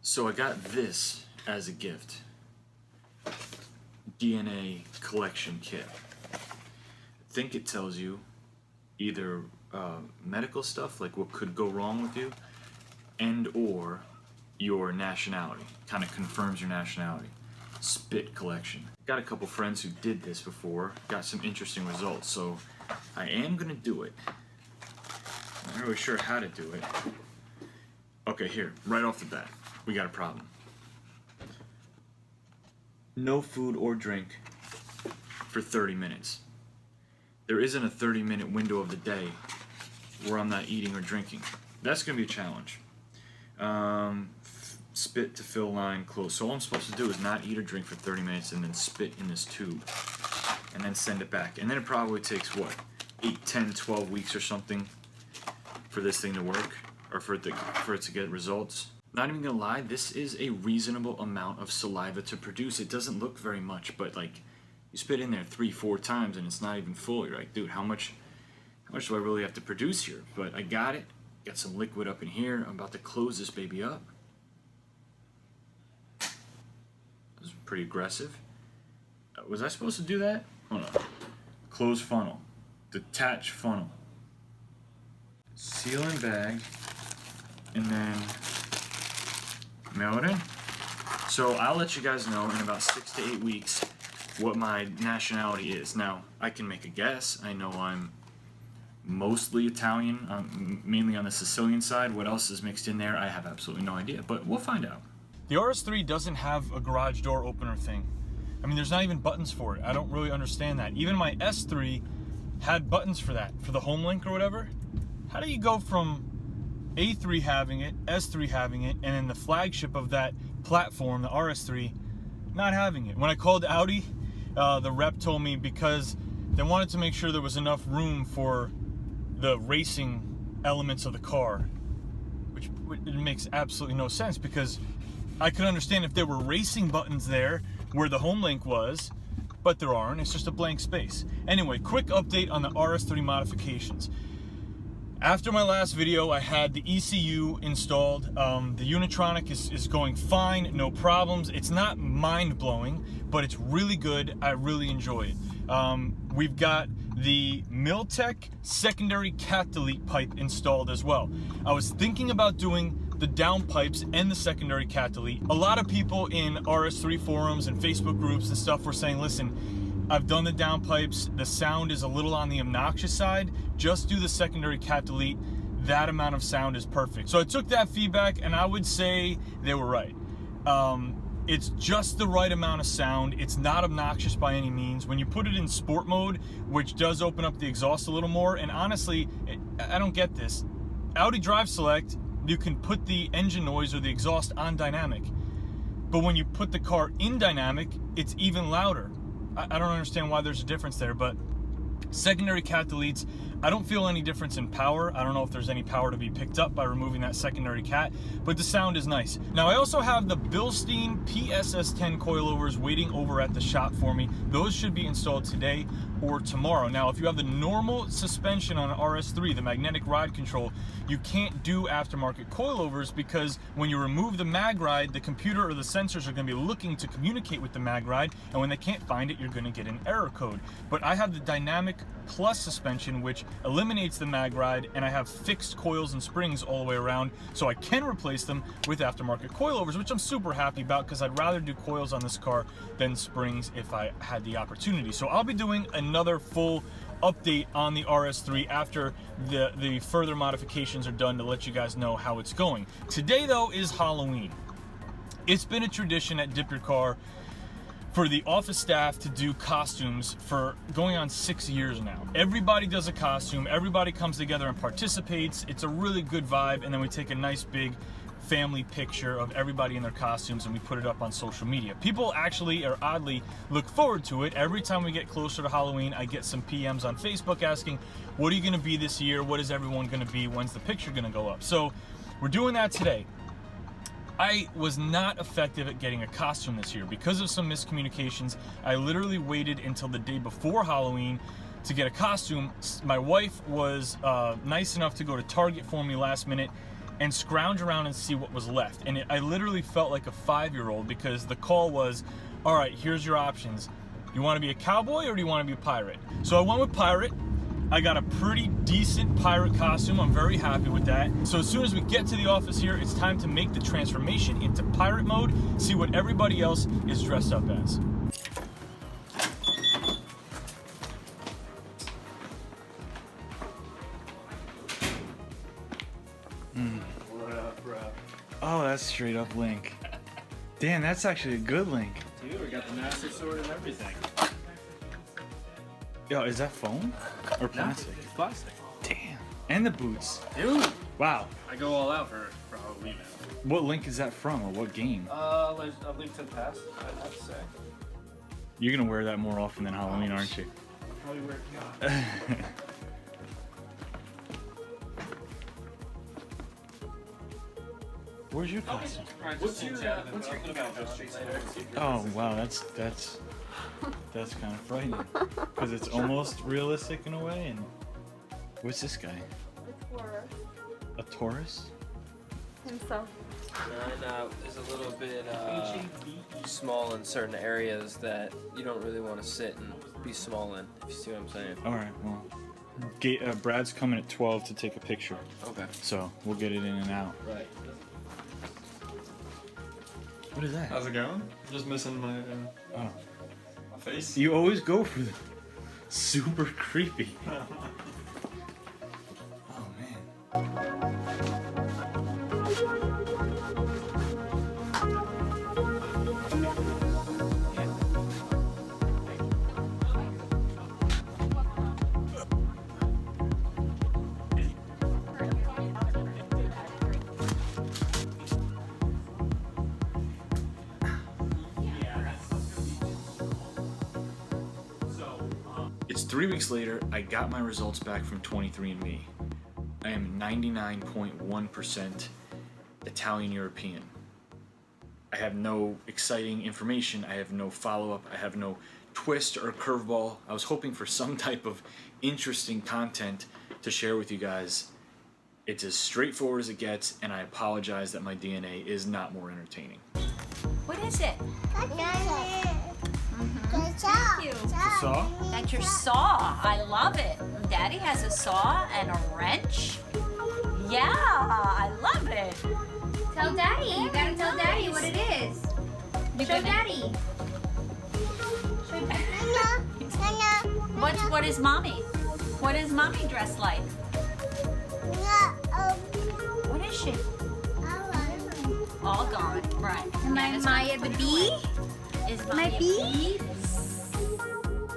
So I got this as a gift. DNA collection kit. I think it tells you either medical stuff, like what could go wrong with you, and or your nationality. Kind of confirms your nationality. Spit collection. Got a couple friends who did this before, got some interesting results, so I am gonna do it. I'm not really sure how to do it. Okay, here, right off the bat, we got a problem. No food or drink for 30 minutes. There isn't a 30-minute window of the day where I'm not eating or drinking. That's gonna be a challenge. Spit to fill line close. So all I'm supposed to do is not eat or drink for 30 minutes and then spit in this tube and then send it back. And then it probably takes what, 8, 10, 12 weeks or something for this thing to work, or for it to get results. Not even gonna lie, this is a reasonable amount of saliva to produce. It doesn't look very much, but like, you spit in there 3-4 times and it's not even full. You're like, dude, how much do I really have to produce here? But I got it. Got some liquid up in here. I'm about to close this baby up. That was pretty aggressive. Was I supposed to do that? Hold on. Close funnel. Detach funnel. Seal and bag. And then mail it in. So I'll let you guys know in about 6 to 8 weeks what my nationality is. Now, I can make a guess. I know I'm mostly Italian, mainly on the Sicilian side. What else is mixed in there, I have absolutely no idea, but we'll find out. The RS3 doesn't have a garage door opener thing. I mean, there's not even buttons for it. I don't really understand that. Even my S3 had buttons for that, for the home link or whatever. How do you go from A3 having it, S3 having it, and then the flagship of that platform, the RS3, not having it? When I called Audi, the rep told me because they wanted to make sure there was enough room for the racing elements of the car, which it makes absolutely no sense, because I could understand if there were racing buttons there where the home link was, but there aren't. It's just a blank space. Anyway, quick update on the RS3 modifications. After my last video, I had the ECU installed. The Unitronic is going fine, no problems. It's not mind-blowing, but it's really good. I really enjoy it. We've got the Miltech secondary cat delete pipe installed as well. I was thinking about doing the downpipes and the secondary cat delete. A lot of people in RS3 forums and Facebook groups and stuff were saying, listen, I've done the downpipes, the sound is a little on the obnoxious side, just do the secondary cat delete, that amount of sound is perfect. So I took that feedback and I would say they were right. It's just the right amount of sound. It's not obnoxious by any means. When you put it in sport mode, which does open up the exhaust a little more, and honestly, I don't get this. Audi Drive Select, you can put the engine noise or the exhaust on dynamic. But when you put the car in dynamic, it's even louder. I don't understand why there's a difference there, but secondary cat deletes, I don't feel any difference in power. I don't know if there's any power to be picked up by removing that secondary cat, but the sound is nice. Now, I also have the Bilstein PSS10 coilovers waiting over at the shop for me. Those should be installed today or tomorrow. Now, if you have the normal suspension on an RS3, the magnetic ride control, you can't do aftermarket coilovers because when you remove the mag ride, the computer or the sensors are going to be looking to communicate with the mag ride, and when they can't find it, you're going to get an error code. But I have the Dynamic Plus suspension, which eliminates the mag ride, and I have fixed coils and springs all the way around, so I can replace them with aftermarket coilovers, which I'm super happy about because I'd rather do coils on this car than springs if I had the opportunity. So I'll be doing another full update on the RS3 after the further modifications are done to let you guys know how it's going. Today, though, is Halloween. It's been a tradition at Dip Your Car for the office staff to do costumes for going on 6 years now. Everybody does a costume, everybody comes together and participates. It's a really good vibe, and then we take a nice big family picture of everybody in their costumes and we put it up on social media. People actually, or oddly, look forward to it. Every time we get closer to Halloween, I get some PMs on Facebook asking, what are you gonna be this year? What is everyone gonna be? When's the picture gonna go up? So we're doing that today. I was not effective at getting a costume this year because of some miscommunications. I literally waited until the day before Halloween to get a costume. My wife was nice enough to go to Target for me last minute, and scrounge around and see what was left. And I literally felt like a 5-year-old because the call was, all right, here's your options. You want to be a cowboy or do you want to be a pirate? So I went with pirate. I got a pretty decent pirate costume. I'm very happy with that. So as soon as we get to the office here, it's time to make the transformation into pirate mode, see what everybody else is dressed up as. What up, bro? Oh, that's straight up Link. Damn, that's actually a good Link. Dude, we got the master sword and everything. Yo, is that foam or plastic? It's plastic. Damn. And the boots. Dude, Wow. I go all out for Halloween now. What Link is that from, or what game? A Link to the Past, I'd have to say. You're gonna wear that more often than Halloween, aren't you? Probably wear it now. Where's your costume? What's your email address, Jason? Oh wow, that's kind of frightening because it's almost realistic in a way. And what's this guy? A Taurus A Taurus? himself. Mine is a little bit small in certain areas that you don't really want to sit and be small in, if you see what I'm saying. All right, well, Brad's coming at 12 to take a picture, Okay. so we'll get it in and out. Right. What is that? How's it going? Just missing my Oh, my face. you always go for the super creepy. Oh man. It's 3 weeks later, I got my results back from 23andMe. I am 99.1% Italian European. I have no exciting information, I have no follow-up, I have no twist or curveball. I was hoping for some type of interesting content to share with you guys. It's as straightforward as it gets, and I apologize that my DNA is not more entertaining. What is it? Thank you. Saw? That's your saw. I love it. Daddy has a saw and a wrench. Yeah, I love it. Tell Daddy. You gotta tell Daddy what it is. Show Daddy. Show Daddy. What is mommy? What is mommy dressed like? What is she? All gone. Right. Am I Nana's Maya gonna the put it bee? away. Is My Maya bee?